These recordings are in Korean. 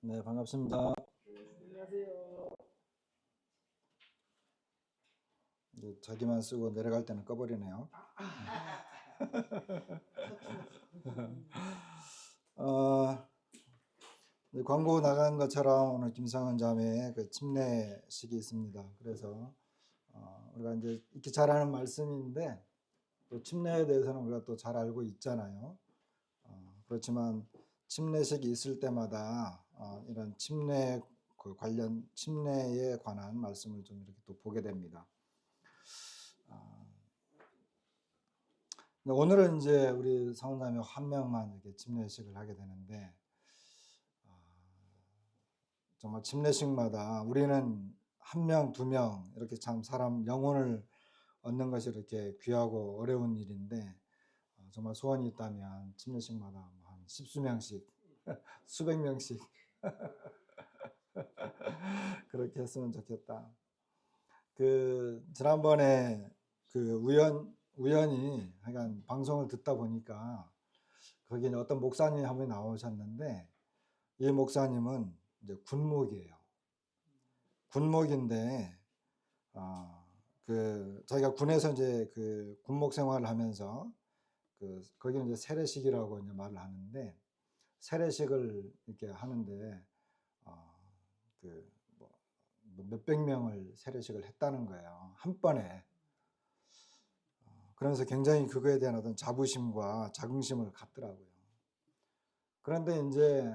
네, 반갑습니다. 안녕하세요. 이제 자기만 쓰고 내려갈 때는 꺼버리네요. 어, 이제 광고 나간 것처럼 오늘 김상은 자매의 그 침례식이 있습니다. 그래서 우리가 이제 이렇게 잘 아는 말씀인데 또 침례에 대해서는 우리가 또 잘 알고 있잖아요. 그렇지만 침례식이 있을 때마다 이런 침례 그 관련 침례에 관한 말씀을 좀 이렇게 또 보게 됩니다. 오늘은 이제 우리 사원자매 한 명만 이렇게 침례식을 하게 되는데 정말 침례식마다 우리는 한 명, 두 명 이렇게 참 사람 영혼을 얻는 것이 이렇게 귀하고 어려운 일인데 정말 소원이 있다면 침례식마다 한 십수 명씩, 수백 명씩 그렇게 했으면 좋겠다. 그 지난번에 그 우연히 하여간 방송을 듣다 보니까 거기에 어떤 목사님이 한 분 나오셨는데 이 목사님은 이제 군목이에요. 군목인데 그 자기가 군에서 이제 그 군목 생활을 하면서 그 거기는 이제 세례식이라고 이제 말을 하는데 세례식을 이렇게 하는데 그뭐 몇백 명을 세례식을 했다는 거예요. 한 번에. 그러면서 굉장히 그거에 대한 어떤 자부심과 자긍심을 갖더라고요. 그런데 이제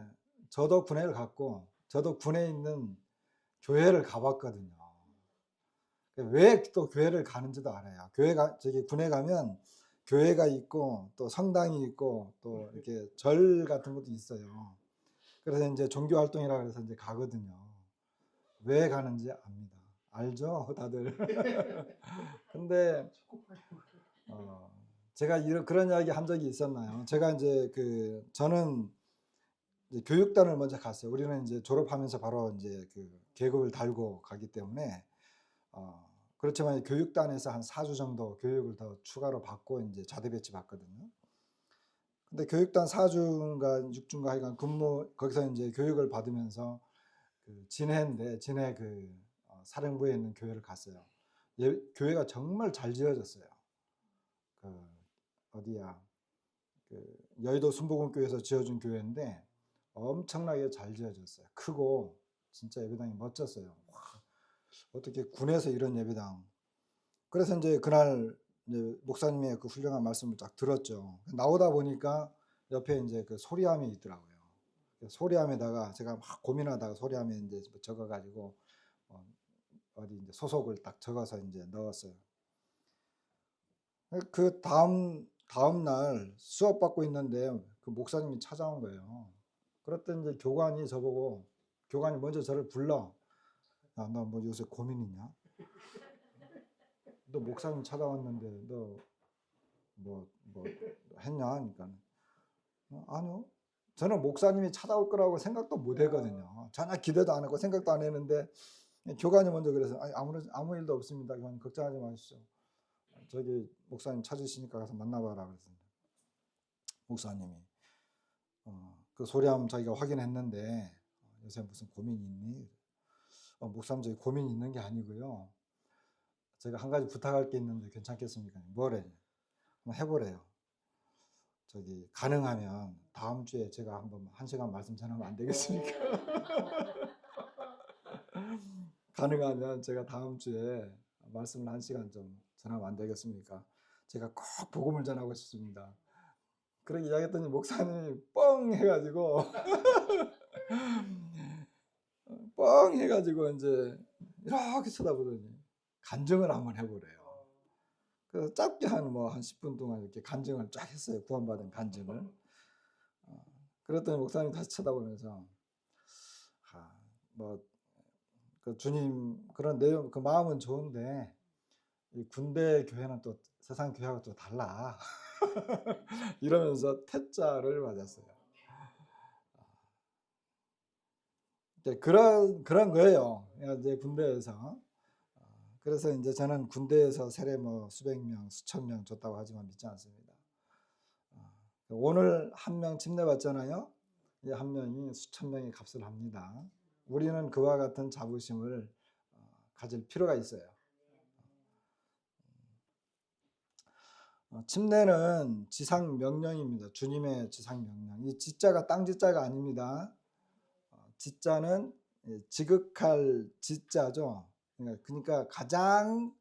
저도 군에를 갔고 저도 군에 있는 교회를 가봤거든요. 왜 또 교회를 가는지도 알아요. 저기 군에 가면 교회가 있고 또 성당이 있고 또 이렇게 절 같은 것도 있어요. 그래서 이제 종교 활동이라 그래서 이제 가거든요. 왜 가는지 압니다. 알죠, 다들. 근데 제가 그런 이야기 한 적이 있었나요? 제가 이제 저는 이제 교육단을 먼저 갔어요. 우리는 이제 졸업하면서 바로 이제 그 계급을 달고 가기 때문에 그렇지만 교육단에서 한 4주 정도 교육을 더 추가로 받고 이제 자대 배치 받거든요. 근데 교육단 4주인가 6주인가 하여간 거기서 이제 교육을 받으면서 그 진해인데 진해 사령부에 있는 교회를 갔어요. 교회가 정말 잘 지어졌어요. 그 어디야? 그 여의도 순복음교회에서 지어준 교회인데 엄청나게 잘 지어졌어요. 크고 진짜 예배당이 멋졌어요. 와, 어떻게 군에서 이런 예배당. 그래서 이제 그날 이제 목사님의 그 훌륭한 말씀을 딱 들었죠. 나오다 보니까 옆에 이제 그 소리함이 있더라고요. 소리함에다가 제가 막 고민하다가 소리함에 이제 적어가지고 어디 이제 소속을 딱 적어서 이제 넣었어요. 그 다음 날 수업 받고 있는데 그 목사님이 찾아온 거예요. 그랬더니 이제 교관이 먼저 저를 불러. 야, 너 뭐 요새 고민 있냐? 너 목사님 찾아왔는데 너 뭐 했냐? 하니까 아니요. 저는 목사님이 찾아올 거라고 생각도 못 했거든요. 전혀 기대도 안 했고 생각도 안 했는데 교관이 먼저 그래서 아무 일도 없습니다. 교관님 걱정하지 마십시오. 저기 목사님 찾으시니까 가서 만나봐라 그랬습니다. 목사님이 그 소리함 자기가 확인했는데 요새 무슨 고민이 있니? 목사님 저기 고민이 있는 게 아니고요. 제가 한 가지 부탁할 게 있는데 괜찮겠습니까? 뭐래? 한번 해보래요. 저기 가능하면 다음 주에 제가 한번 1시간 말씀 전하면 안 되겠습니까? 가능하면 제가 다음 주에 말씀을 1시간 좀 전하면 안 되겠습니까? 제가 꼭 복음을 전하고 싶습니다. 그렇게 이야기했더니 목사님이 뻥 해가지고 이제 이렇게 쳐다보더니 간증을 한번 해보래요. 그래서 짧게 한 10분 동안 이렇게 간증을 쫙 했어요. 구원받은 간증을. 그랬더니 목사님 다시 쳐다보면서 그 주님 그런 내용 그 마음은 좋은데 이 군대 교회는 또 세상 교회하고 또 달라. 이러면서 퇴짜를 맞았어요. 그런 거예요. 이제 군대에서. 그래서 이제 저는 군대에서 세례 수백 명, 수천 명 줬다고 하지만 믿지 않습니다. 오늘 한 명 침례 받잖아요. 이 한 명이 수천 명의 값을 합니다. 우리는 그와 같은 자부심을 가질 필요가 있어요. 침례는 지상 명령입니다. 주님의 지상 명령. 이 지자가 땅 지자가 아닙니다. 지자는 지극할 지자죠. 그러니까 가장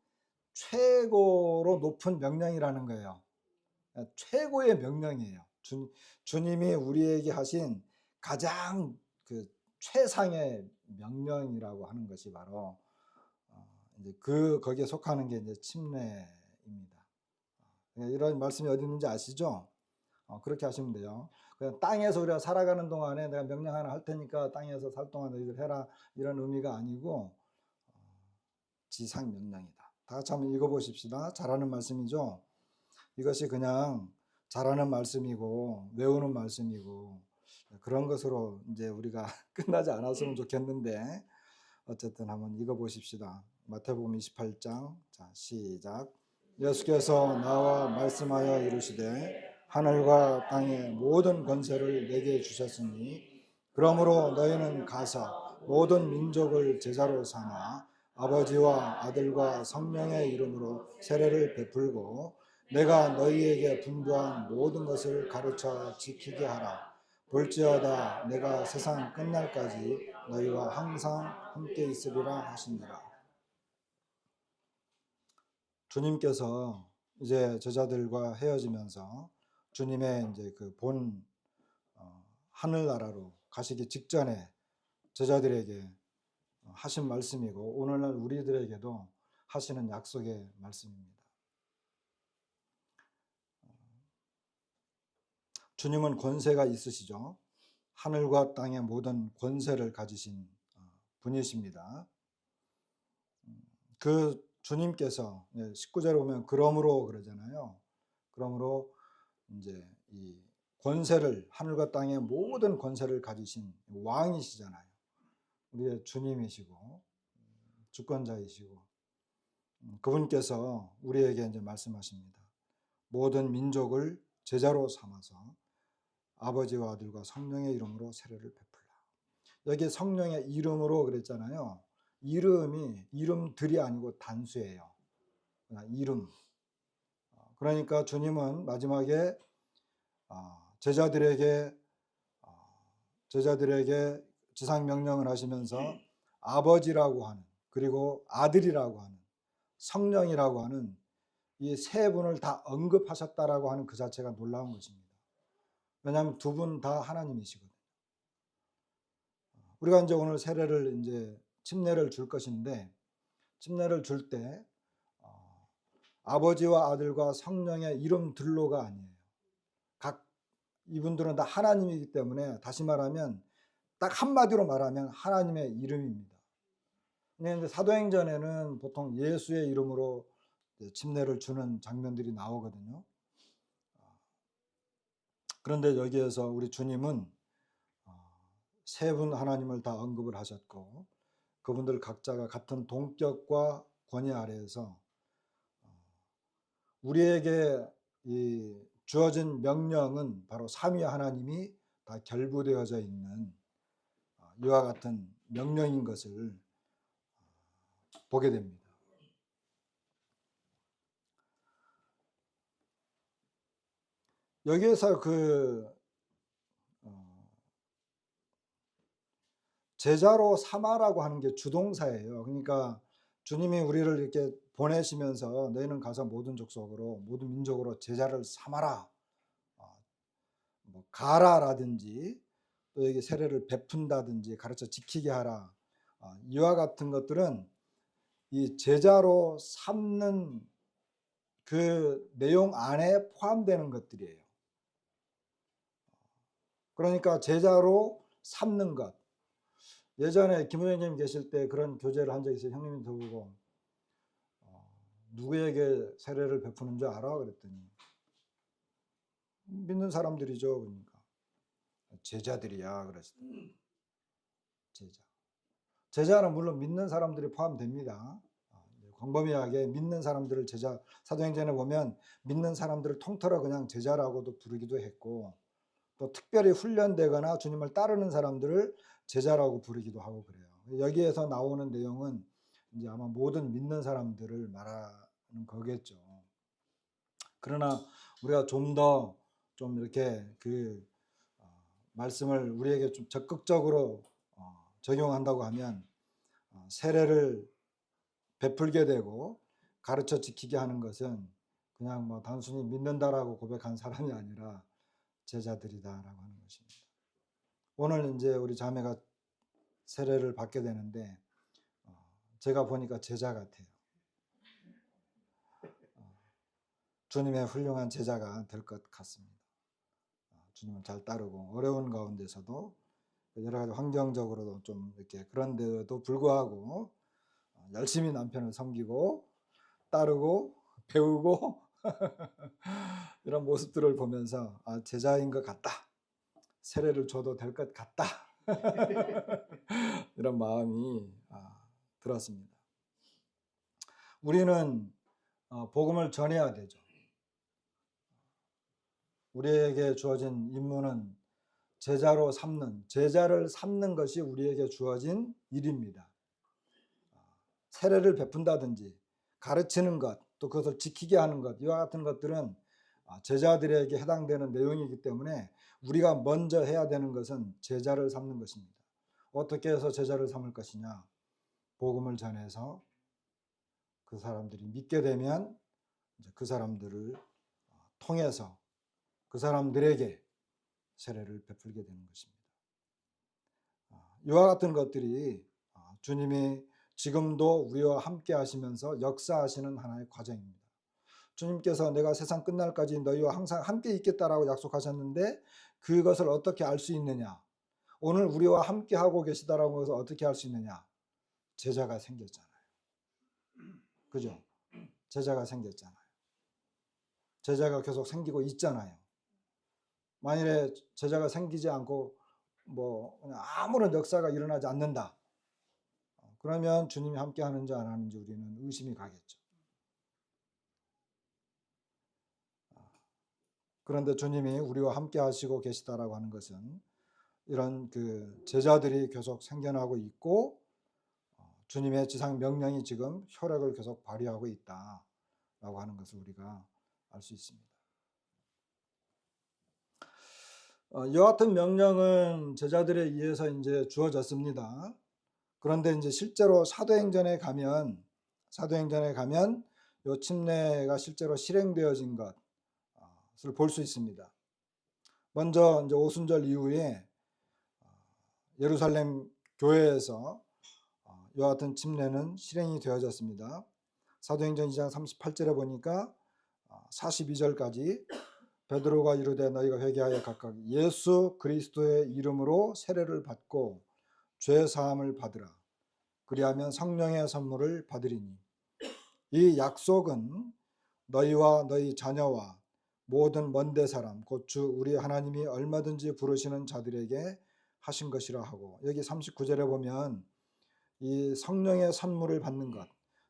최고로 높은 명령이라는 거예요. 최고의 명령이에요. 주님이 우리에게 하신 가장 그 최상의 명령이라고 하는 것이 바로 이제 거기에 속하는 게 이제 침례입니다. 이런 말씀이 어디 있는지 아시죠? 그렇게 하시면 돼요. 그냥 땅에서 우리가 살아가는 동안에 내가 명령 하나 할 테니까 땅에서 살 동안 너희들 해라 이런 의미가 아니고 지상 명령이다. 다 같이 한번 읽어보십시다. 잘하는 말씀이죠. 이것이 그냥 잘하는 말씀이고 외우는 말씀이고 그런 것으로 이제 우리가 끝나지 않았으면 좋겠는데 어쨌든 한번 읽어보십시다. 마태복음 28장 자 시작. 예수께서 나와 말씀하여 이르시되 하늘과 땅의 모든 권세를 내게 주셨으니 그러므로 너희는 가서 모든 민족을 제자로 삼아 아버지와 아들과 성령의 이름으로 세례를 베풀고 내가 너희에게 분부한 모든 것을 가르쳐 지키게 하라. 볼지어다 내가 세상 끝날까지 너희와 항상 함께 있으리라 하시니라. 주님께서 이제 제자들과 헤어지면서 주님의 이제 그 본 하늘나라로 가시기 직전에 제자들에게 하신 말씀이고 오늘날 우리들에게도 하시는 약속의 말씀입니다. 주님은 권세가 있으시죠. 하늘과 땅의 모든 권세를 가지신 분이십니다. 그 주님께서 19절에 보면 그러므로 그러잖아요. 그러므로 이제 이 권세를 하늘과 땅의 모든 권세를 가지신 왕이시잖아요. 우리의 주님이시고 주권자이시고 그분께서 우리에게 이제 말씀하십니다. 모든 민족을 제자로 삼아서 아버지와 아들과 성령의 이름으로 세례를 베풀라. 여기 성령의 이름으로 그랬잖아요. 이름이 이름들이 아니고 단수예요. 이름. 그러니까 주님은 마지막에 제자들에게 지상 명령을 하시면서 아버지라고 하는 그리고 아들이라고 하는 성령이라고 하는 이 세 분을 다 언급하셨다라고 하는 그 자체가 놀라운 것입니다. 왜냐하면 두 분 다 하나님이시거든요. 우리가 이제 오늘 세례를 이제 침례를 줄 것인데 침례를 줄 때 아버지와 아들과 성령의 이름들로가 아니에요. 각 이분들은 다 하나님이기 때문에 다시 말하면 딱 한마디로 말하면 하나님의 이름입니다. 근데 사도행전에는 보통 예수의 이름으로 침례를 주는 장면들이 나오거든요. 그런데 여기에서 우리 주님은 세 분 하나님을 다 언급을 하셨고 그분들 각자가 같은 동격과 권위 아래에서 우리에게 이 주어진 명령은 바로 삼위 하나님이 다 결부되어져 있는 이와 같은 명령인 것을 보게 됩니다. 여기에서 제자로 삼아라고 하는 게 주동사예요. 그러니까 주님이 우리를 이렇게 보내시면서 너희는 가서 모든 족속으로 모든 민족으로 제자를 삼아라, 뭐 가라라든지 또 여기 세례를 베푼다든지 가르쳐 지키게 하라, 이와 같은 것들은 이 제자로 삼는 그 내용 안에 포함되는 것들이에요. 그러니까 제자로 삼는 것. 예전에 김우영님 계실 때 그런 교제를 한 적이 있어요. 형님이 저보고 누구에게 세례를 베푸는 줄 알아? 그랬더니 믿는 사람들이죠. 그러니까 제자들이야 그랬어요. 제자는 물론 믿는 사람들이 포함됩니다. 광범위하게 믿는 사람들을 제자, 사도행전에 보면 믿는 사람들을 통틀어 그냥 제자라고도 부르기도 했고 또 특별히 훈련되거나 주님을 따르는 사람들을 제자라고 부르기도 하고 그래요. 여기에서 나오는 내용은 이제 아마 모든 믿는 사람들을 말하는 거겠죠. 그러나 우리가 좀 더 좀 이렇게 그 말씀을 우리에게 좀 적극적으로 적용한다고 하면 세례를 베풀게 되고 가르쳐 지키게 하는 것은 그냥 뭐 단순히 믿는다라고 고백한 사람이 아니라 제자들이다라고 하는 것입니다. 오늘 이제 우리 자매가 세례를 받게 되는데 제가 보니까 제자 같아요. 주님의 훌륭한 제자가 될 것 같습니다. 주님을 잘 따르고 어려운 가운데서도 여러 가지 환경적으로도 좀 이렇게 그런데도 불구하고 열심히 남편을 섬기고 따르고 배우고 이런 모습들을 보면서 제자인 것 같다. 세례를 줘도 될 것 같다. 이런 마음이 들었습니다. 우리는 복음을 전해야 되죠. 우리에게 주어진 임무는 제자를 삼는 것이 우리에게 주어진 일입니다. 세례를 베푼다든지 가르치는 것, 또 그것을 지키게 하는 것, 이와 같은 것들은 제자들에게 해당되는 내용이기 때문에 우리가 먼저 해야 되는 것은 제자를 삼는 것입니다. 어떻게 해서 제자를 삼을 것이냐? 복음을 전해서 그 사람들이 믿게 되면 그 사람들을 통해서 그 사람들에게 세례를 베풀게 되는 것입니다. 이와 같은 것들이 주님이 지금도 우리와 함께 하시면서 역사하시는 하나의 과정입니다. 주님께서 내가 세상 끝날까지 너희와 항상 함께 있겠다라고 약속하셨는데 그것을 어떻게 알 수 있느냐? 오늘 우리와 함께 하고 계시다라고 해서 어떻게 알 수 있느냐? 제자가 생겼잖아요. 그죠? 제자가 생겼잖아요. 제자가 계속 생기고 있잖아요. 만일에 제자가 생기지 않고 뭐 그냥 아무런 역사가 일어나지 않는다. 그러면 주님이 함께 하는지 안 하는지 우리는 의심이 가겠죠. 그런데 주님이 우리와 함께 하시고 계시다라고 하는 것은 이런 그 제자들이 계속 생겨나고 있고 주님의 지상 명령이 지금 효력을 계속 발휘하고 있다라고 하는 것을 우리가 알 수 있습니다. 이와 같은 명령은 제자들에 의해서 이제 주어졌습니다. 그런데 이제 실제로 사도행전에 가면 이 침례가 실제로 실행되어진 것을 볼 수 있습니다. 먼저 이제 오순절 이후에 예루살렘 교회에서 이와 같은 침례는 실행이 되어졌습니다. 사도행전 2장 38절에 보니까 42절까지 베드로가 이르되 너희가 회개하여 각각 예수 그리스도의 이름으로 세례를 받고 죄 사함을 받으라. 그리하면 성령의 선물을 받으리니 이 약속은 너희와 너희 자녀와 모든 먼데 사람 곧 주 우리 하나님이 얼마든지 부르시는 자들에게 하신 것이라 하고, 여기 39절에 보면 이 성령의 선물을 받는 것,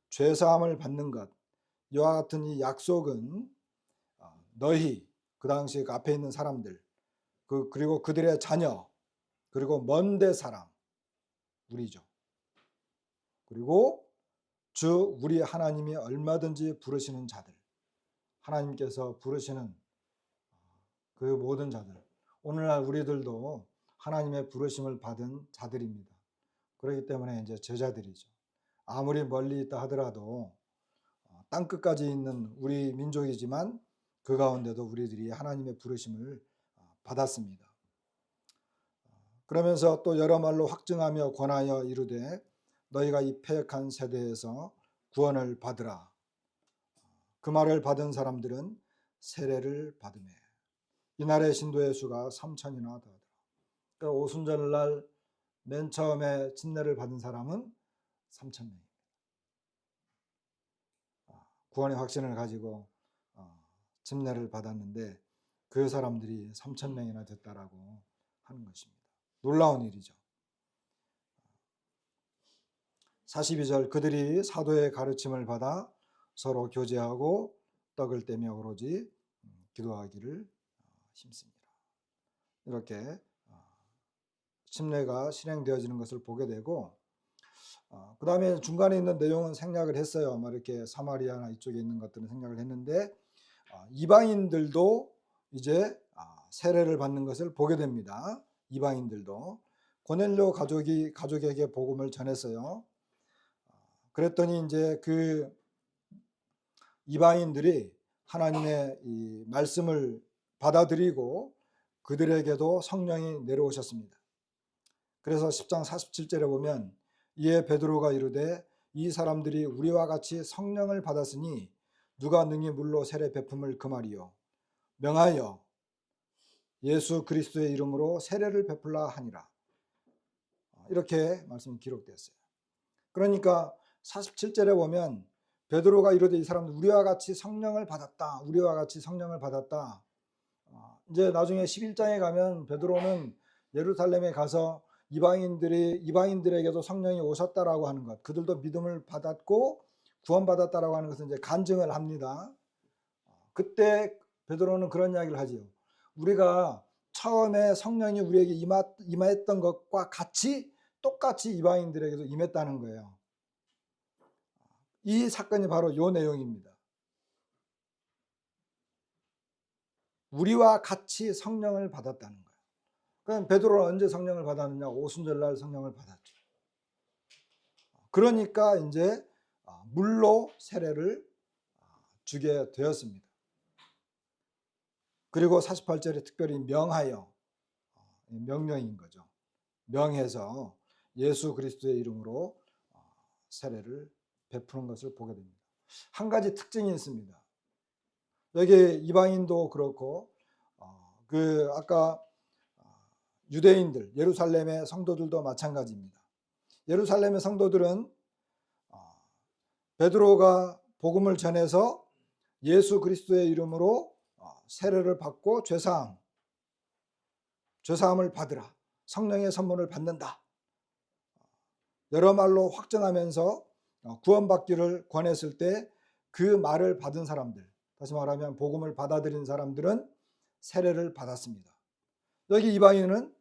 죄 사함을 받는 것, 이와 같은 이 약속은 너희, 그 당시 그 앞에 있는 사람들, 그리고 그들의 자녀, 그리고 먼데 사람, 우리죠. 그리고 주 우리 하나님이 얼마든지 부르시는 자들, 하나님께서 부르시는 그 모든 자들, 오늘날 우리들도 하나님의 부르심을 받은 자들입니다. 그렇기 때문에 이제 제자들이죠. 아무리 멀리 있다 하더라도 땅 끝까지 있는 우리 민족이지만 그 가운데도 우리들이 하나님의 부르심을 받았습니다. 그러면서 또 여러 말로 확증하며 권하여 이르되 너희가 이 패역한 세대에서 구원을 받으라. 그 말을 받은 사람들은 세례를 받으매 이날의 신도의 수가 3,000이나 더하더라. 그러니까 오순절날 맨 처음에 침례를 받은 사람은 3,000명입니다. 구원의 확신을 가지고 침례를 받았는데 그 사람들이 3,000명이나 됐다라고 하는 것입니다. 놀라운 일이죠. 42절 그들이 사도의 가르침을 받아 서로 교제하고 떡을 떼며 오로지 기도하기를 힘씁니다. 이렇게 침례가 실행되어지는 것을 보게 되고, 그 다음에 중간에 있는 내용은 생략을 했어요. 이렇게 사마리아나 이쪽에 있는 것들은 생략을 했는데, 이방인들도 이제 세례를 받는 것을 보게 됩니다. 이방인들도 고넬료 가족에게 복음을 전했어요. 그랬더니 이제 그 이방인들이 하나님의 이 말씀을 받아들이고 그들에게도 성령이 내려오셨습니다. 그래서 10장 47절에 보면 이에 베드로가 이르되 이 사람들이 우리와 같이 성령을 받았으니 누가 능히 물로 세례 베품을 금하리요 명하여 예수 그리스도의 이름으로 세례를 베풀라 하니라. 이렇게 말씀이 기록되었어요. 그러니까 47절에 보면 베드로가 이르되 이 사람들 우리와 같이 성령을 받았다. 우리와 같이 성령을 받았다. 이제 나중에 11장에 가면 베드로는 예루살렘에 가서 이방인들에게도 성령이 오셨다라고 하는 것, 그들도 믿음을 받았고 구원받았다라고 하는 것을 이제 간증을 합니다. 그때 베드로는 그런 이야기를 하지요. 우리가 처음에 성령이 우리에게 임했던 것과 똑같이 이방인들에게도 임했다는 거예요. 이 사건이 바로 이 내용입니다. 우리와 같이 성령을 받았다는 거예요. 그럼 베드로는 언제 성령을 받았느냐? 오순절날 성령을 받았죠. 그러니까 이제 물로 세례를 주게 되었습니다. 그리고 48절에 특별히 명하여, 명령인 거죠. 명해서 예수 그리스도의 이름으로 세례를 베푸는 것을 보게 됩니다. 한 가지 특징이 있습니다. 여기 이방인도 그렇고 아까 유대인들 예루살렘의 성도들도 마찬가지입니다. 예루살렘의 성도들은 베드로가 복음을 전해서 예수 그리스도의 이름으로 세례를 받고 죄사함을 받으라, 성령의 선물을 받는다, 여러 말로 확정하면서 구원받기를 권했을 때 그 말을 받은 사람들, 다시 말하면 복음을 받아들인 사람들은 세례를 받았습니다. 여기 이방인은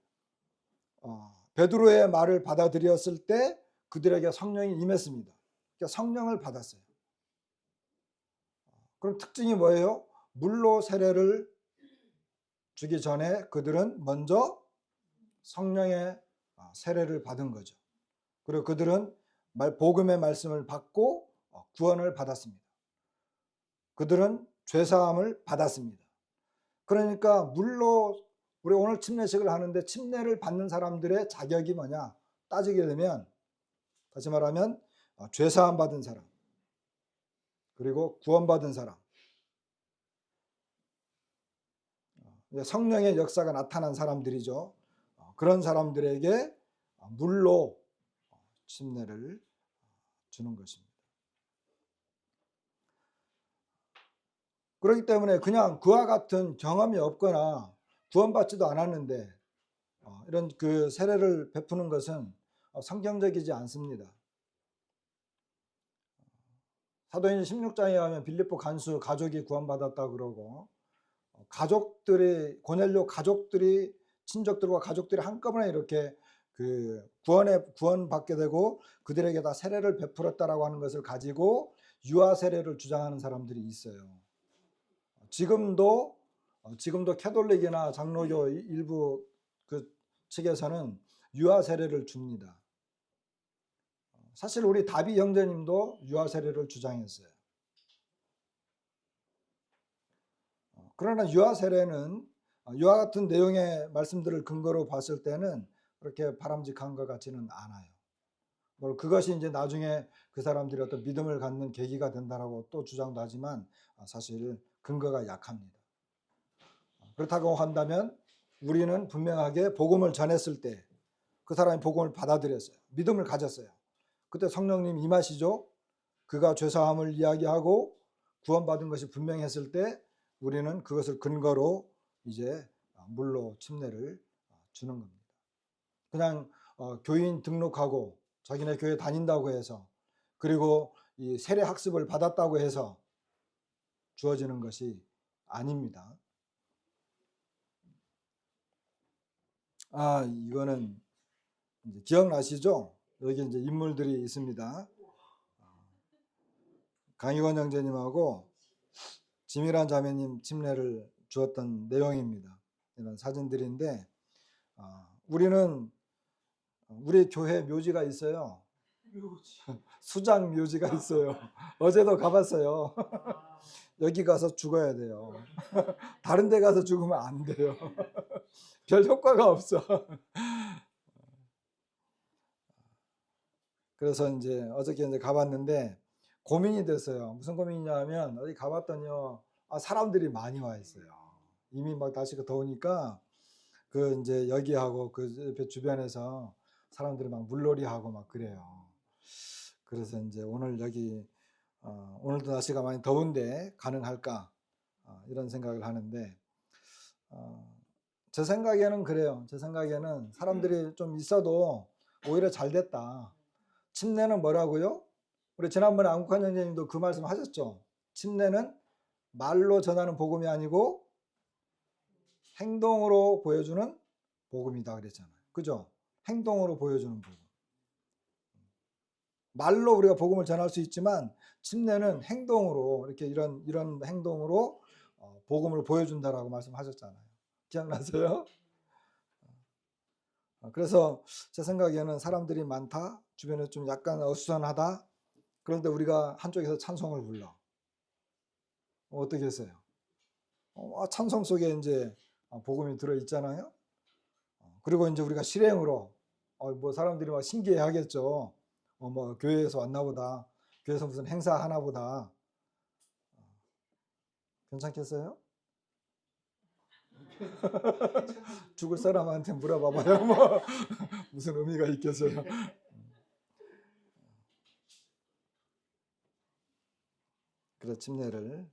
베드로의 말을 받아들였을 때 그들에게 성령이 임했습니다. 그러니까 성령을 받았어요. 그럼 특징이 뭐예요? 물로 세례를 주기 전에 그들은 먼저 성령의 세례를 받은 거죠. 그리고 그들은 복음의 말씀을 받고 구원을 받았습니다. 그들은 죄사함을 받았습니다. 그러니까 물로 우리 오늘 침례식을 하는데 침례를 받는 사람들의 자격이 뭐냐 따지게 되면, 다시 말하면 죄사함 받은 사람, 그리고 구원받은 사람, 성령의 역사가 나타난 사람들이죠. 그런 사람들에게 물로 침례를 주는 것입니다. 그렇기 때문에 그냥 그와 같은 경험이 없거나 구원받지도 않았는데 이런 그 세례를 베푸는 것은 성경적이지 않습니다. 사도행전 16장에 가면 빌립보 간수 가족이 구원받았다 그러고, 고넬료 가족들이, 친족들과 가족들이 한꺼번에 이렇게 그 구원받게 되고 그들에게 다 세례를 베풀었다라고 하는 것을 가지고 유아 세례를 주장하는 사람들이 있어요. 지금도 캐톨릭이나 장로교 일부 그 측에서는 유아 세례를 줍니다. 사실 우리 다비 형제님도 유아 세례를 주장했어요. 그러나 유아 세례는 이와 같은 내용의 말씀들을 근거로 봤을 때는 그렇게 바람직한 것 같지는 않아요. 그것이 이제 나중에 그 사람들이 어떤 믿음을 갖는 계기가 된다라고 또 주장도 하지만 사실 근거가 약합니다. 그렇다고 한다면 우리는 분명하게 복음을 전했을 때 그 사람이 복음을 받아들였어요. 믿음을 가졌어요. 그때 성령님 임하시죠. 그가 죄사함을 이야기하고 구원받은 것이 분명했을 때 우리는 그것을 근거로 이제 물로 침례를 주는 겁니다. 그냥 교인 등록하고 자기네 교회 다닌다고 해서, 그리고 이 세례 학습을 받았다고 해서 주어지는 것이 아닙니다. 이거는 이제 기억나시죠? 여기 이제 인물들이 있습니다. 강희원 형제님하고 지미란 자매님 침례를 주었던 내용입니다. 이런 사진들인데, 우리는 우리 교회 묘지가 있어요. 수장 묘지가 있어요. 어제도 가봤어요. 여기 가서 죽어야 돼요. 다른 데 가서 죽으면 안 돼요. 별 효과가 없어. 그래서 이제 어저께 이제 가봤는데 고민이 됐어요. 무슨 고민이냐 하면 어디 가봤더니요. 사람들이 많이 와 있어요. 이미 막 날씨가 더우니까 그 이제 여기하고 그 옆에 주변에서 사람들이 막 물놀이하고 막 그래요. 그래서 이제 오늘 여기 오늘도 날씨가 많이 더운데 가능할까 이런 생각을 하는데 제 생각에는 그래요. 제 생각에는 사람들이 좀 있어도 오히려 잘 됐다. 침례는 뭐라고요? 우리 지난번에 안국환 형제님도 그 말씀 하셨죠. 침례는 말로 전하는 복음이 아니고 행동으로 보여주는 복음이다 그랬잖아요. 그죠? 행동으로 보여주는 복음. 말로 우리가 복음을 전할 수 있지만 침례는 행동으로 이렇게 이런 행동으로 복음을 보여준다라고 말씀하셨잖아요. 기억나세요? 그래서 제 생각에는 사람들이 많다, 주변에 좀 약간 어수선하다. 그런데 우리가 한쪽에서 찬송을 불러. 어떻게 했어요? 찬송 속에 이제 복음이 들어 있잖아요. 그리고 이제 우리가 실행으로 뭐 사람들이 막 신기해 하겠죠. 뭐 교회에서 왔나 보다. 교회에서 무슨 행사 하나 보다. 괜찮겠어요? 죽을 사람한테 물어봐봐요. 뭐 무슨 의미가 있겠어요. 그래서 침례를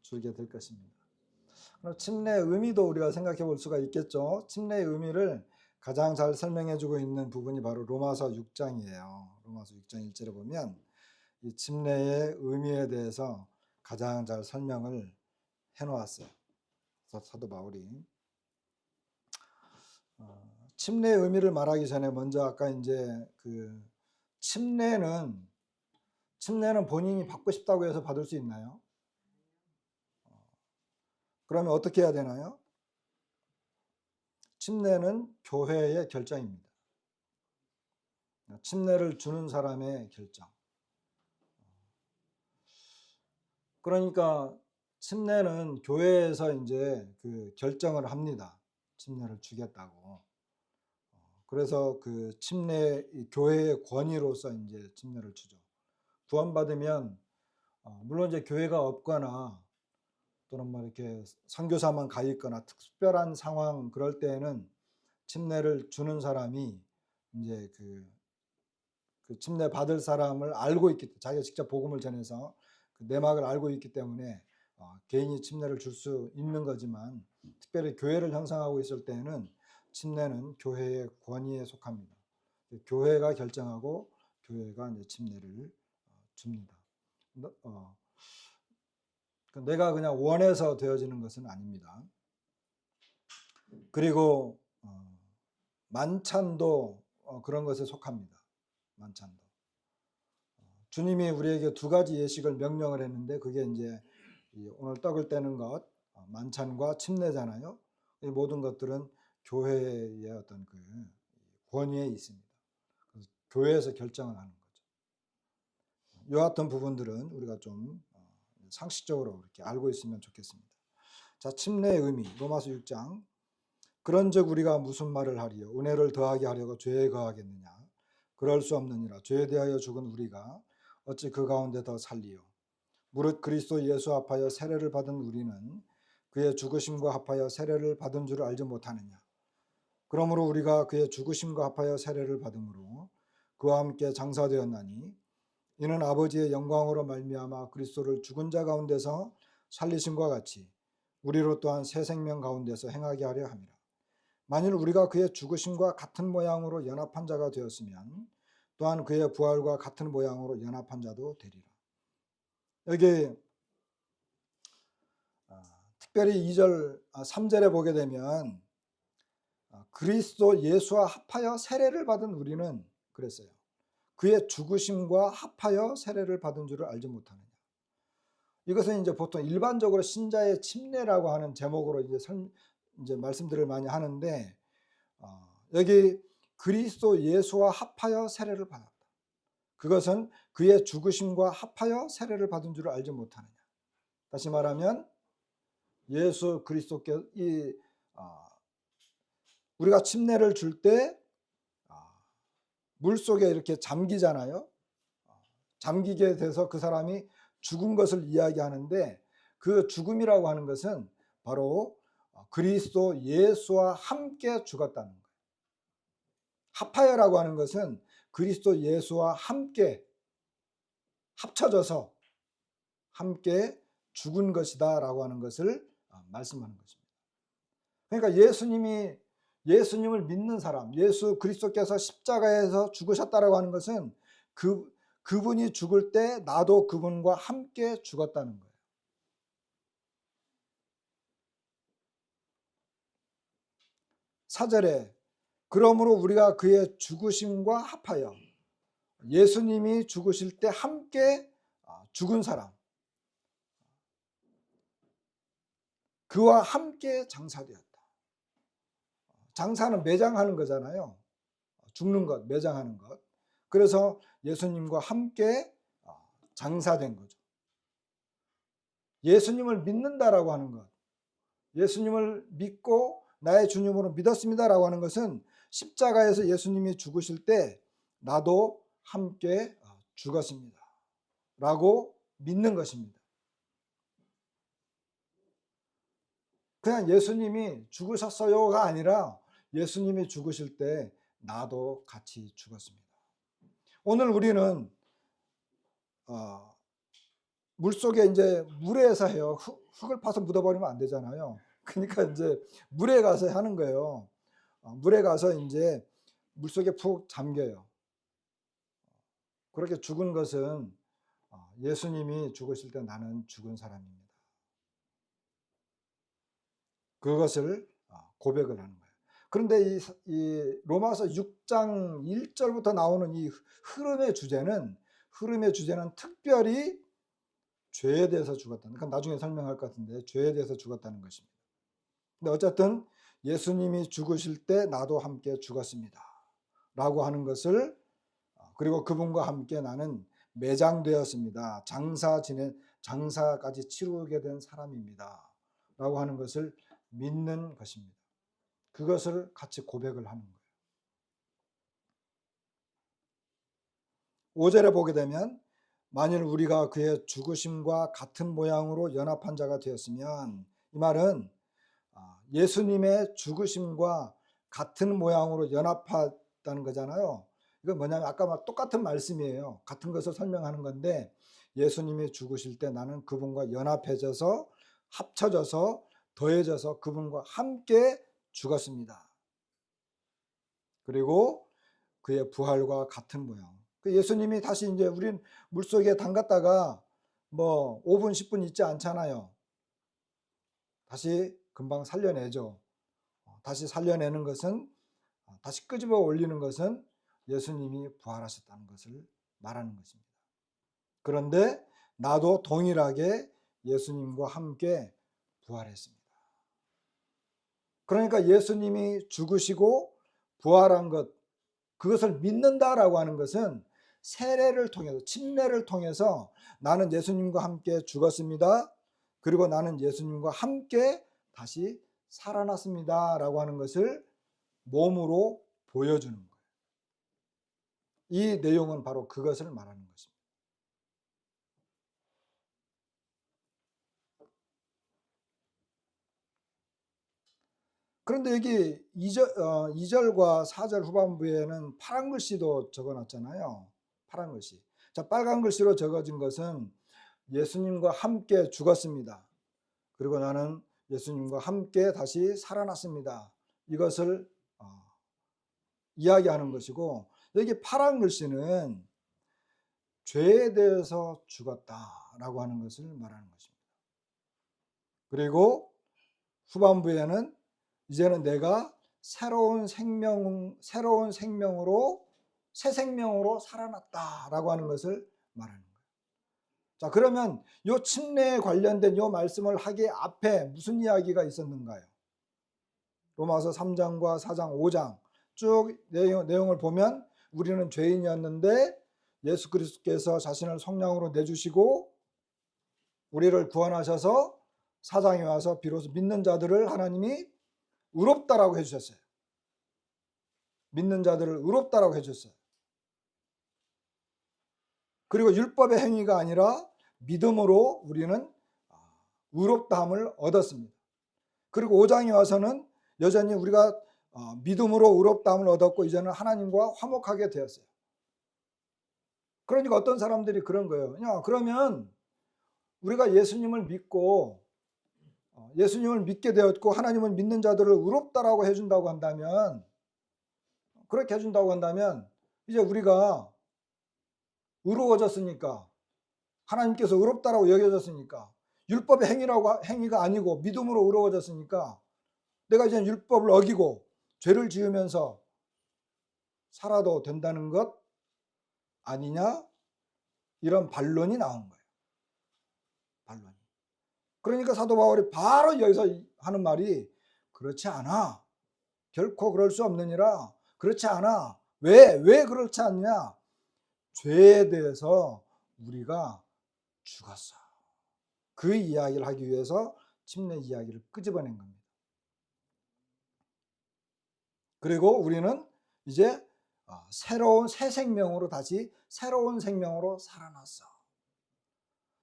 주게 될 것입니다. 그럼 침례의 의미도 우리가 생각해 볼 수가 있겠죠. 침례의 의미를 가장 잘 설명해 주고 있는 부분이 바로 로마서 6장이에요. 로마서 6장 1절에 보면 이 침례의 의미에 대해서 가장 잘 설명을 해 놓았어요. 사도 바울이 침례의 의미를 말하기 전에 먼저 아까 이제 그 침례는 본인이 받고 싶다고 해서 받을 수 있나요? 그러면 어떻게 해야 되나요? 침례는 교회의 결정입니다. 침례를 주는 사람의 결정. 그러니까 침례는 교회에서 이제 그 결정을 합니다. 침례를 주겠다고. 그래서 그 침례 교회의 권위로서 이제 침례를 주죠. 구원받으면 물론 이제 교회가 없거나 또는 뭐 이렇게 선교사만 가 있거나 특별한 상황 그럴 때에는 침례를 주는 사람이 이제 그 침례 받을 사람을 알고 있기 때문에 자기가 직접 복음을 전해서 그 내막을 알고 있기 때문에 개인이 침례를 줄 수 있는 거지만 특별히 교회를 형성하고 있을 때는 침례는 교회의 권위에 속합니다. 교회가 결정하고 교회가 이제 침례를 줍니다. 내가 그냥 원해서 되어지는 것은 아닙니다. 그리고 만찬도 그런 것에 속합니다. 만찬도. 주님이 우리에게 두 가지 예식을 명령을 했는데 그게 이제 오늘 떡을 떼는 것, 만찬과 침례잖아요. 이 모든 것들은 교회의 어떤 그 권위에 있습니다. 그래서 교회에서 결정을 하는 거죠. 이 같은 부분들은 우리가 좀 상식적으로 이렇게 알고 있으면 좋겠습니다. 자, 침례의 의미, 로마서 6장. 그런즉 우리가 무슨 말을 하리요? 은혜를 더하게 하려고 죄에 거하겠느냐? 그럴 수 없느니라. 죄에 대하여 죽은 우리가 어찌 그 가운데 더 살리요? 무릇 그리스도 예수 합하여 세례를 받은 우리는 그의 죽으심과 합하여 세례를 받은 줄 알지 못하느냐? 그러므로 우리가 그의 죽으심과 합하여 세례를 받음으로 그와 함께 장사되었나니 이는 아버지의 영광으로 말미암아 그리스도를 죽은 자 가운데서 살리심과 같이 우리로 또한 새 생명 가운데서 행하게 하려 함이라. 만일 우리가 그의 죽으심과 같은 모양으로 연합한 자가 되었으면 또한 그의 부활과 같은 모양으로 연합한 자도 되리라. 여기 특별히 2절, 3절에 보게 되면 그리스도 예수와 합하여 세례를 받은 우리는 그랬어요. 그의 죽으심과 합하여 세례를 받은 줄을 알지 못하느냐. 이것은 이제 보통 일반적으로 신자의 침례라고 하는 제목으로 이제 말씀들을 많이 하는데, 여기 그리스도 예수와 합하여 세례를 받았다. 그것은 그의 죽으심과 합하여 세례를 받은 줄을 알지 못하느냐. 다시 말하면 예수 그리스도께 우리가 침례를 줄 때 물속에 이렇게 잠기잖아요. 잠기게 돼서 그 사람이 죽은 것을 이야기하는데, 그 죽음이라고 하는 것은 바로 그리스도 예수와 함께 죽었다는 거예요. 합하여라고 하는 것은 그리스도 예수와 함께 합쳐져서 함께 죽은 것이다 라고 하는 것을 말씀하는 것입니다. 그러니까 예수님을 믿는 사람, 예수 그리스도께서 십자가에서 죽으셨다라고 하는 것은 그분이 죽을 때 나도 그분과 함께 죽었다는 거예요. 4절에 그러므로 우리가 그의 죽으심과 합하여, 예수님이 죽으실 때 함께 죽은 사람, 그와 함께 장사되었다. 장사는 매장하는 거잖아요. 죽는 것, 매장하는 것. 그래서 예수님과 함께 장사된 거죠. 예수님을 믿는다라고 하는 것, 예수님을 믿고 나의 주님으로 믿었습니다라고 하는 것은 십자가에서 예수님이 죽으실 때 나도 함께 죽었습니다 라고 믿는 것입니다. 그냥 예수님이 죽으셨어요가 아니라 예수님이 죽으실 때 나도 같이 죽었습니다. 오늘 우리는 물속에 이제 물에서 해요. 흙을 파서 묻어버리면 안 되잖아요. 그러니까 이제 물에 가서 하는 거예요. 물에 가서 이제 물속에 푹 잠겨요. 그렇게 죽은 것은 예수님이 죽으실 때 나는 죽은 사람입니다. 그것을 고백을 하는 거예요. 그런데 이 로마서 6장 1절부터 나오는 이 흐름의 주제는 특별히 죄에 대해서 죽었다는, 그러니까 나중에 설명할 것 같은데 죄에 대해서 죽었다는 것입니다. 근데 어쨌든 예수님이 죽으실 때 나도 함께 죽었습니다 라고 하는 것을, 그리고 그분과 함께 나는 매장되었습니다, 장사까지 치르게 된 사람입니다 라고 하는 것을 믿는 것입니다. 그것을 같이 고백을 하는 거예요. 5절에 보게 되면 만일 우리가 그의 죽으심과 같은 모양으로 연합한 자가 되었으면, 이 말은 예수님의 죽으심과 같은 모양으로 연합했다는 거잖아요. 이건 뭐냐면 아까 똑같은 말씀이에요. 같은 것을 설명하는 건데, 예수님이 죽으실 때 나는 그분과 연합해져서 합쳐져서 더해져서 그분과 함께 죽었습니다. 그리고 그의 부활과 같은 모양. 예수님이 다시 이제 우린 물속에 담갔다가 뭐 5분 10분 있지 않잖아요. 다시 금방 살려내죠. 다시 살려내는 것은, 다시 끄집어 올리는 것은 예수님이 부활하셨다는 것을 말하는 것입니다. 그런데 나도 동일하게 예수님과 함께 부활했습니다. 그러니까 예수님이 죽으시고 부활한 것, 그것을 믿는다라고 하는 것은 세례를 통해서, 침례를 통해서 나는 예수님과 함께 죽었습니다, 그리고 나는 예수님과 함께 다시 살아났습니다 라고 하는 것을 몸으로 보여주는 거예요. 이 내용은 바로 그것을 말하는 것입니다. 그런데 여기 2절과 4절 후반부에는 파란 글씨도 적어놨잖아요. 파란 글씨. 자, 빨간 글씨로 적어진 것은 예수님과 함께 죽었습니다, 그리고 나는 예수님과 함께 다시 살아났습니다, 이것을 이야기하는 것이고, 여기 파란 글씨는 죄에 대해서 죽었다라고 하는 것을 말하는 것입니다. 그리고 후반부에는 이제는 내가 새로운 생명으로 새 생명으로 살아났다라고 하는 것을 말하는 거예요. 자, 그러면 요 침례에 관련된 요 말씀을 하기 앞에 무슨 이야기가 있었는가요? 로마서 3장과 4장, 5장 쭉 내용을 보면 우리는 죄인이었는데 예수 그리스도께서 자신을 성령으로 내주시고 우리를 구원하셔서 4장에 와서 비로소 믿는 자들을 하나님이 의롭다라고 해주셨어요. 믿는 자들을 의롭다라고 해주셨어요. 그리고 율법의 행위가 아니라 믿음으로 우리는 의롭다함을 얻었습니다. 그리고 5장에 와서는 여전히 우리가 믿음으로 의롭다함을 얻었고 이제는 하나님과 화목하게 되었어요. 그러니까 어떤 사람들이 그런 거예요. 야, 그러면 우리가 예수님을 믿고 예수님을 믿게 되었고 하나님은 믿는 자들을 의롭다라고 해준다고 한다면, 그렇게 해준다고 한다면 이제 우리가 의로워졌으니까, 하나님께서 의롭다라고 여겨졌으니까, 율법의 행위가 아니고 믿음으로 의로워졌으니까 내가 이제 율법을 어기고 죄를 지으면서 살아도 된다는 것 아니냐, 이런 반론이 나온 거예요. 반론이. 그러니까 사도 바울이 바로 여기서 하는 말이 그렇지 않아. 결코 그럴 수 없느니라. 그렇지 않아. 왜 그렇지 않냐? 죄에 대해서 우리가 죽었어. 그 이야기를 하기 위해서 침례 이야기를 끄집어낸 겁니다. 그리고 우리는 이제 새 생명으로 다시 새로운 생명으로 살아났어.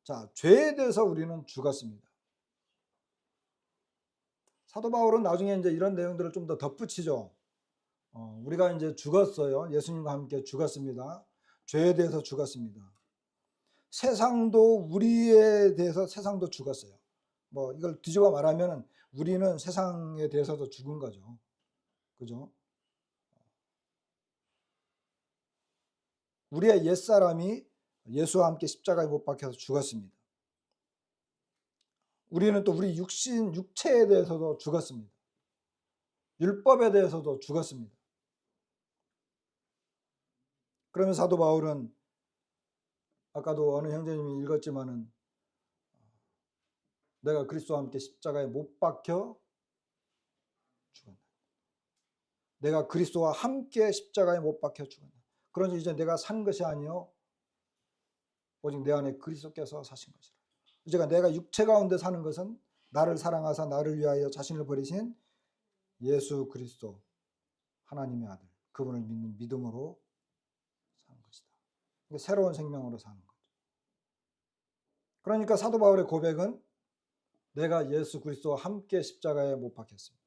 자, 죄에 대해서 우리는 죽었습니다. 사도 바울은 나중에 이제 이런 내용들을 좀 더 덧붙이죠. 우리가 이제 죽었어요. 예수님과 함께 죽었습니다. 죄에 대해서 죽었습니다. 세상도 우리에 대해서 세상도 죽었어요. 뭐 이걸 뒤집어 말하면 우리는 세상에 대해서도 죽은 거죠. 그죠? 우리의 옛사람이 예수와 함께 십자가에 못 박혀서 죽었습니다. 우리는 또 우리 육체에 대해서도 죽었습니다. 율법에 대해서도 죽었습니다. 그러면 사도 바울은 아까도 어느 형제님이 읽었지만은 내가 그리스도와 함께 십자가에 못 박혀 죽었다. 내가 그리스도와 함께 십자가에 못 박혀 죽었다. 그러니 이제 내가 산 것이 아니요 오직 내 안에 그리스도께서 사신 것이라. 이제가 내가 육체 가운데 사는 것은 나를 사랑하사 나를 위하여 자신을 버리신 예수 그리스도 하나님의 아들, 그분을 믿는 믿음으로 사는 것이다. 새로운 생명으로 사는 거죠. 그러니까 사도 바울의 고백은 내가 예수 그리스도와 함께 십자가에 못 박혔습니다.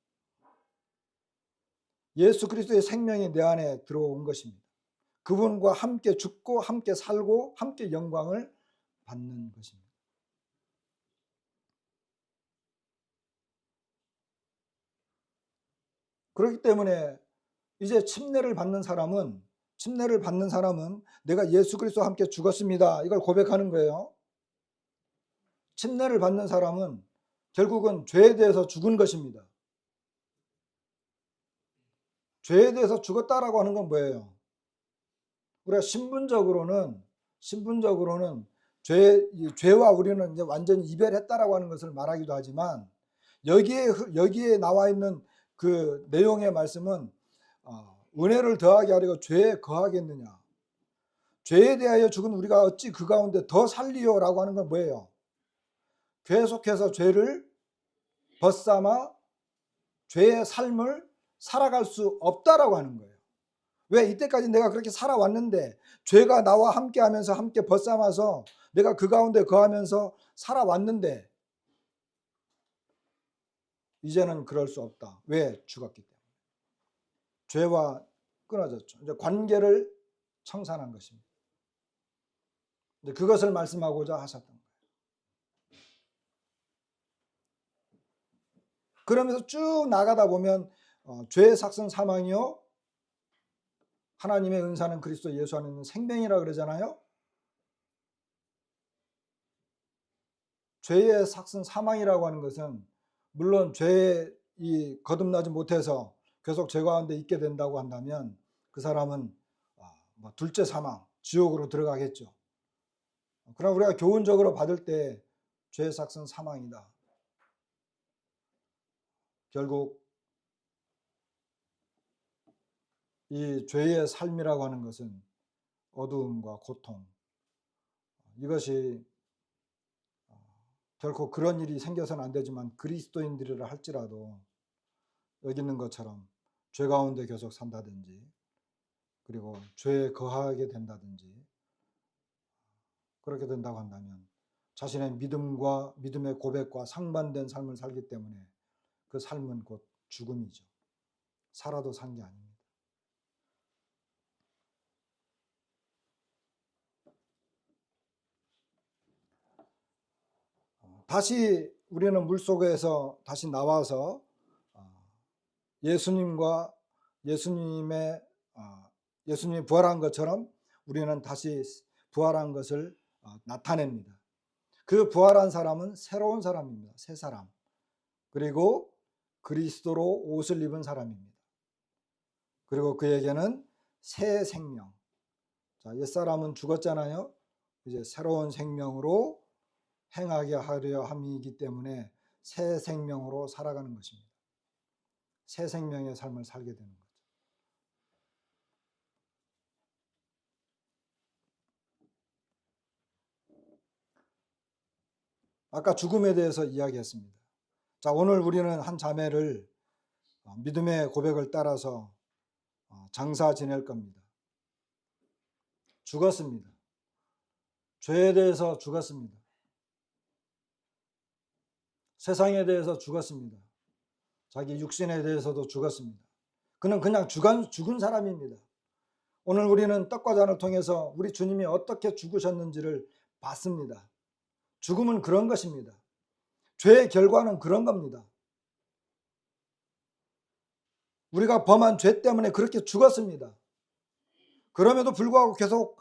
예수 그리스도의 생명이 내 안에 들어온 것입니다. 그분과 함께 죽고 함께 살고 함께 영광을 받는 것입니다. 그렇기 때문에 이제 침례를 받는 사람은 내가 예수 그리스도와 함께 죽었습니다. 이걸 고백하는 거예요. 침례를 받는 사람은 결국은 죄에 대해서 죽은 것입니다. 죄에 대해서 죽었다라고 하는 건 뭐예요? 우리가 신분적으로는 죄와 우리는 이제 완전히 이별했다라고 하는 것을 말하기도 하지만 여기에 나와 있는 그 내용의 말씀은 은혜를 더하게 하려고 죄에 거하겠느냐. 죄에 대하여 죽은 우리가 어찌 그 가운데 더 살리요라고 하는 건 뭐예요? 계속해서 죄를 벗삼아 죄의 삶을 살아갈 수 없다라고 하는 거예요. 왜? 이때까지 내가 그렇게 살아왔는데 죄가 나와 함께 하면서 함께 벗삼아서 내가 그 가운데 거하면서 살아왔는데 이제는 그럴 수 없다. 왜? 죽었기 때문에. 죄와 끊어졌죠. 이제 관계를 청산한 것입니다. 이제 그것을 말씀하고자 하셨던 거예요. 그러면서 쭉 나가다 보면 죄의 삭은 사망이요 하나님의 은사는 그리스도 예수 안에 있는 생명이라 그러잖아요. 죄의 삭은 사망이라고 하는 것은 물론 죄에 거듭나지 못해서 계속 죄 가운데 있게 된다고 한다면 그 사람은 뭐 둘째 사망, 지옥으로 들어가겠죠. 그러나 우리가 교훈적으로 받을 때 죄의 삭은 사망이다. 결국 이 죄의 삶이라고 하는 것은 어두움과 고통, 이것이 결코 그런 일이 생겨서는 안 되지만 그리스도인들이라 할지라도 여기 있는 것처럼 죄 가운데 계속 산다든지 그리고 죄에 거하게 된다든지 그렇게 된다고 한다면 자신의 믿음과 믿음의 고백과 상반된 삶을 살기 때문에 그 삶은 곧 죽음이죠. 살아도 산 게 아닙니다. 다시 우리는 물속에서 다시 나와서 예수님과 예수님이 부활한 것처럼 우리는 다시 부활한 것을 나타냅니다. 그 부활한 사람은 새로운 사람입니다. 새 사람. 그리고 그리스도로 옷을 입은 사람입니다. 그리고 그에게는 새 생명. 자, 옛사람은 죽었잖아요. 이제 새로운 생명으로 행하게 하려 함이기 때문에 새 생명으로 살아가는 것입니다. 새 생명의 삶을 살게 되는 거죠. 아까 죽음에 대해서 이야기했습니다. 자, 오늘 우리는 한 자매를 믿음의 고백을 따라서 장사 지낼 겁니다. 죽었습니다. 죄에 대해서 죽었습니다. 세상에 대해서 죽었습니다. 자기 육신에 대해서도 죽었습니다. 그는 그냥 죽은 사람입니다. 오늘 우리는 떡과 잔을 통해서 우리 주님이 어떻게 죽으셨는지를 봤습니다. 죽음은 그런 것입니다. 죄의 결과는 그런 겁니다. 우리가 범한 죄 때문에 그렇게 죽었습니다. 그럼에도 불구하고 계속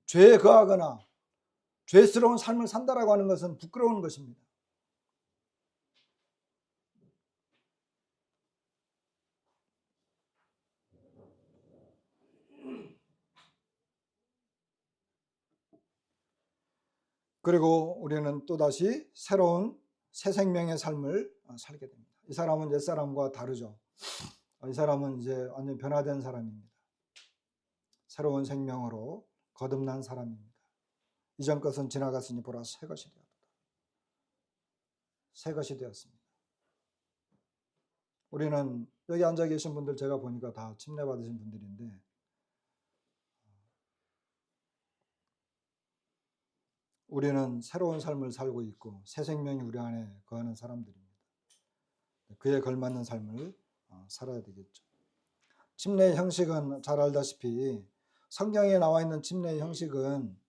죄에 거하거나 죄스러운 삶을 산다라고 하는 것은 부끄러운 것입니다. 그리고 우리는 또다시 새로운 새 생명의 삶을 살게 됩니다. 이 사람은 옛사람과 다르죠. 이 사람은 이제 완전 변화된 사람입니다. 새로운 생명으로 거듭난 사람입니다. 이전 것은 지나갔으니 보라 새 것이 되었다. 새 것이 되었습니다. 우리는 여기 앉아 계신 분들 제가 보니까 다 침례 받으신 분들인데 우리는 새로운 삶을 살고 있고 새 생명이 우리 안에 거하는 사람들입니다. 그에 걸맞는 삶을 살아야 되겠죠. 침례의 형식은 잘 알다시피 성경에 나와 있는 침례의 형식은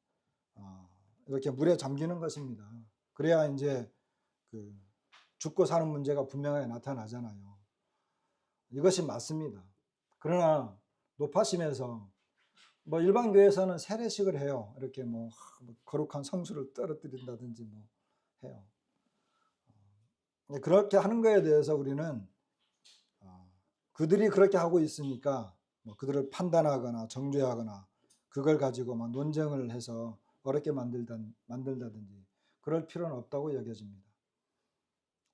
이렇게 물에 잠기는 것입니다. 그래야 이제 그 죽고 사는 문제가 분명하게 나타나잖아요. 이것이 맞습니다. 그러나 높아심에서 뭐 일반 교회에서는 세례식을 해요. 이렇게 뭐 거룩한 성수를 떨어뜨린다든지 뭐 해요. 그렇게 하는 거에 대해서 우리는 그들이 그렇게 하고 있으니까 뭐 그들을 판단하거나 정죄하거나 그걸 가지고 막 논쟁을 해서 어렵게 만들다든지 그럴 필요는 없다고 여겨집니다.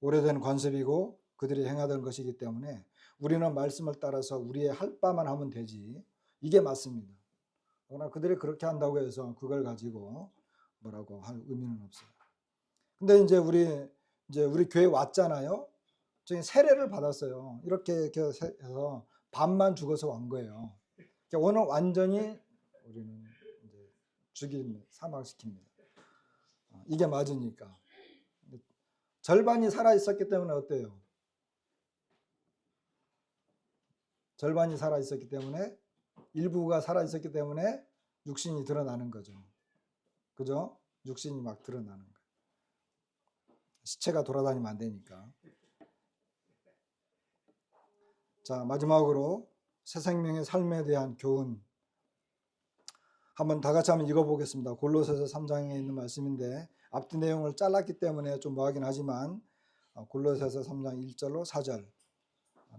오래된 관습이고 그들이 행하던 것이기 때문에 우리는 말씀을 따라서 우리의 할 바만 하면 되지. 이게 맞습니다. 그러나 그들이 그렇게 한다고 해서 그걸 가지고 뭐라고 할 의미는 없어요. 근데 이제 우리 교회 왔잖아요. 저희 세례를 받았어요. 이렇게 해서 반만 죽어서 온 거예요. 오늘 완전히 우리는 이제 사망시킵니다. 이게 맞으니까. 절반이 살아 있었기 때문에 어때요? 절반이 살아 있었기 때문에 일부가 살아 있었기 때문에 육신이 드러나는 거죠. 그죠? 육신이 막 드러나는 거예요. 시체가 돌아다니면 안 되니까. 자, 마지막으로 새 생명의 삶에 대한 교훈 한번 다 같이 한번 읽어보겠습니다. 골로새서 3장에 있는 말씀인데 앞뒤 내용을 잘랐기 때문에 좀 뭐하긴 하지만 골로새서 3장 1절로 4절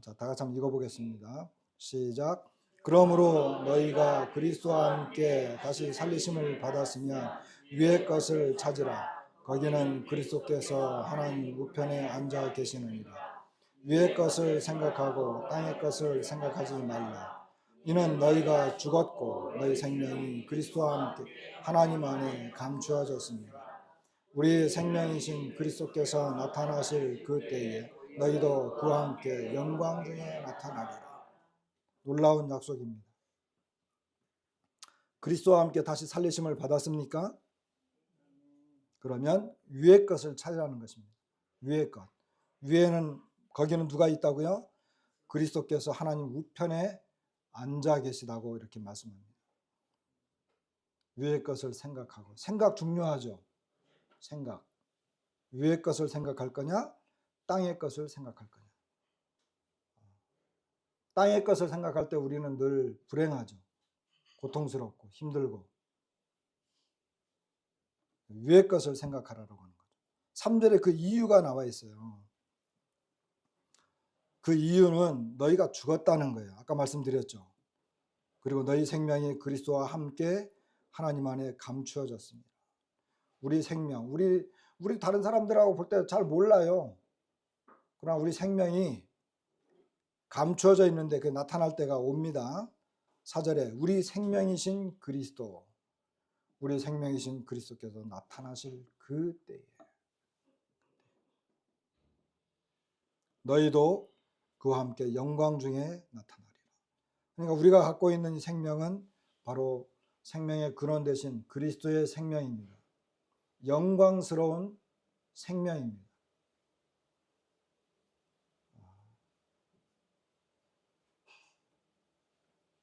자, 다 같이 한번 읽어보겠습니다. 시작. 그러므로 너희가 그리스도와 함께 다시 살리심을 받았으면 위의 것을 찾으라. 거기는 그리스도께서 하나님 우편에 앉아 계시느니라. 위의 것을 생각하고 땅의 것을 생각하지 말라. 이는 너희가 죽었고 너희 생명이 그리스도와 함께 하나님 안에 감추어졌습니다. 우리 생명이신 그리스도께서 나타나실 그 때에 너희도 그와 함께 영광 중에 나타나리라. 놀라운 약속입니다. 그리스도와 함께 다시 살리심을 받았습니까? 그러면 위의 것을 찾으라는 것입니다. 위의 것. 위에는 거기는 누가 있다고요? 그리스도께서 하나님 우편에 앉아 계시다고 이렇게 말씀합니다. 위의 것을 생각하고. 생각 중요하죠. 생각. 위의 것을 생각할 거냐? 땅의 것을 생각할 거냐? 땅의 것을 생각할 때 우리는 늘 불행하죠. 고통스럽고 힘들고. 위의 것을 생각하라고 하는 거죠. 3절에 그 이유가 나와 있어요. 그 이유는 너희가 죽었다는 거예요. 아까 말씀드렸죠. 그리고 너희 생명이 그리스도와 함께 하나님 안에 감추어졌습니다. 우리 생명, 우리 다른 사람들하고 볼 때 잘 몰라요. 그러나 우리 생명이 감추어져 있는데 그 나타날 때가 옵니다. 4절에 우리 생명이신 그리스도, 우리 생명이신 그리스도께서 나타나실 그 때에 너희도 그와 함께 영광 중에 나타나리라. 그러니까 우리가 갖고 있는 이 생명은 바로 생명의 근원 되신 그리스도의 생명입니다. 영광스러운 생명입니다.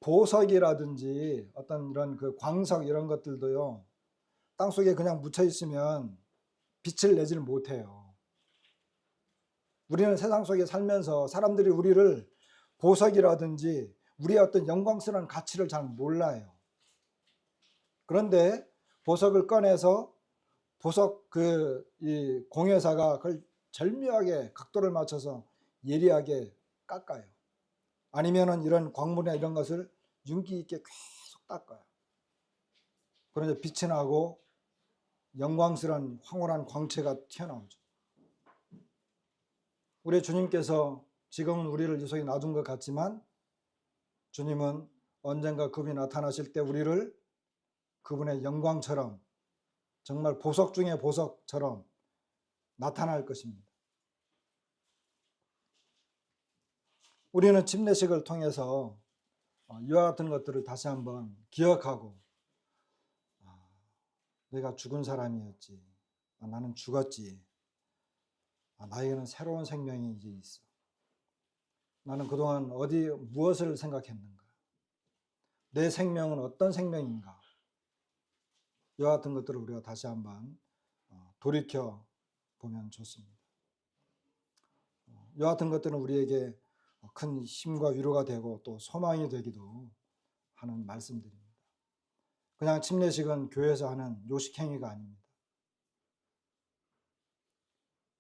보석이라든지 어떤 이런 그 광석 이런 것들도요, 땅속에 그냥 묻혀 있으면 빛을 내질 못해요. 우리는 세상 속에 살면서 사람들이 우리를 보석이라든지 우리의 어떤 영광스러운 가치를 잘 몰라요. 그런데 보석을 꺼내서 보석 이 공예사가 그걸 절묘하게 각도를 맞춰서 예리하게 깎아요. 아니면은 이런 광물이나 이런 것을 윤기 있게 계속 닦아요. 그런데 빛이 나고 영광스러운 황홀한 광채가 튀어나오죠. 우리 주님께서 지금은 우리를 이 속에 놔둔 것 같지만 주님은 언젠가 그분이 나타나실 때 우리를 그분의 영광처럼 정말 보석 중의 보석처럼 나타날 것입니다. 우리는 침례식을 통해서 이와 같은 것들을 다시 한번 기억하고 내가 죽은 사람이었지. 나는 죽었지. 나에게는 새로운 생명이 이제 있어. 나는 그동안 무엇을 생각했는가? 내 생명은 어떤 생명인가? 이와 같은 것들을 우리가 다시 한번 돌이켜 보면 좋습니다. 이와 같은 것들은 우리에게 큰 힘과 위로가 되고 또 소망이 되기도 하는 말씀들입니다. 그냥 침례식은 교회에서 하는 요식행위가 아닙니다.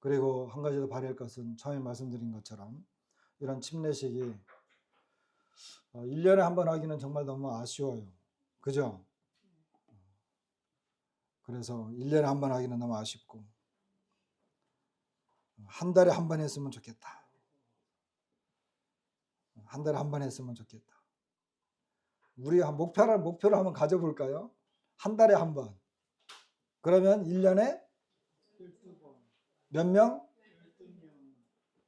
그리고 한 가지 더 바랄 것은 처음에 말씀드린 것처럼 이런 침례식이 1년에 한 번 하기는 정말 너무 아쉬워요. 그죠? 그래서 1년에 한 번 하기는 너무 아쉽고 한 달에 한 번 했으면 좋겠다. 한 달에 한 번 했으면 좋겠다. 우리 목표를 한번 가져볼까요? 한 달에 한 번. 그러면 1년에 몇 명?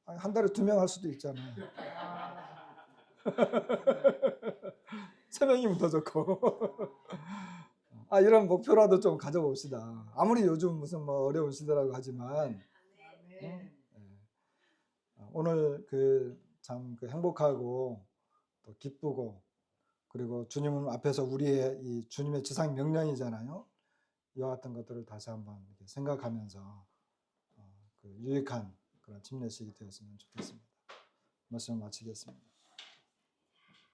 한 달에 2명 할 수도 있잖아요. 3명이면 더 좋고. 이런 목표라도 좀 가져봅시다. 아무리 요즘 무슨 어려운 시대라고 하지만 오늘 참 행복하고 또 기쁘고 그리고 주님 앞에서 우리의 이 주님의 지상 명령이잖아요. 이와 같은 것들을 다시 한번 생각하면서 유익한 그런 침례식이 되었으면 좋겠습니다. 말씀 마치겠습니다.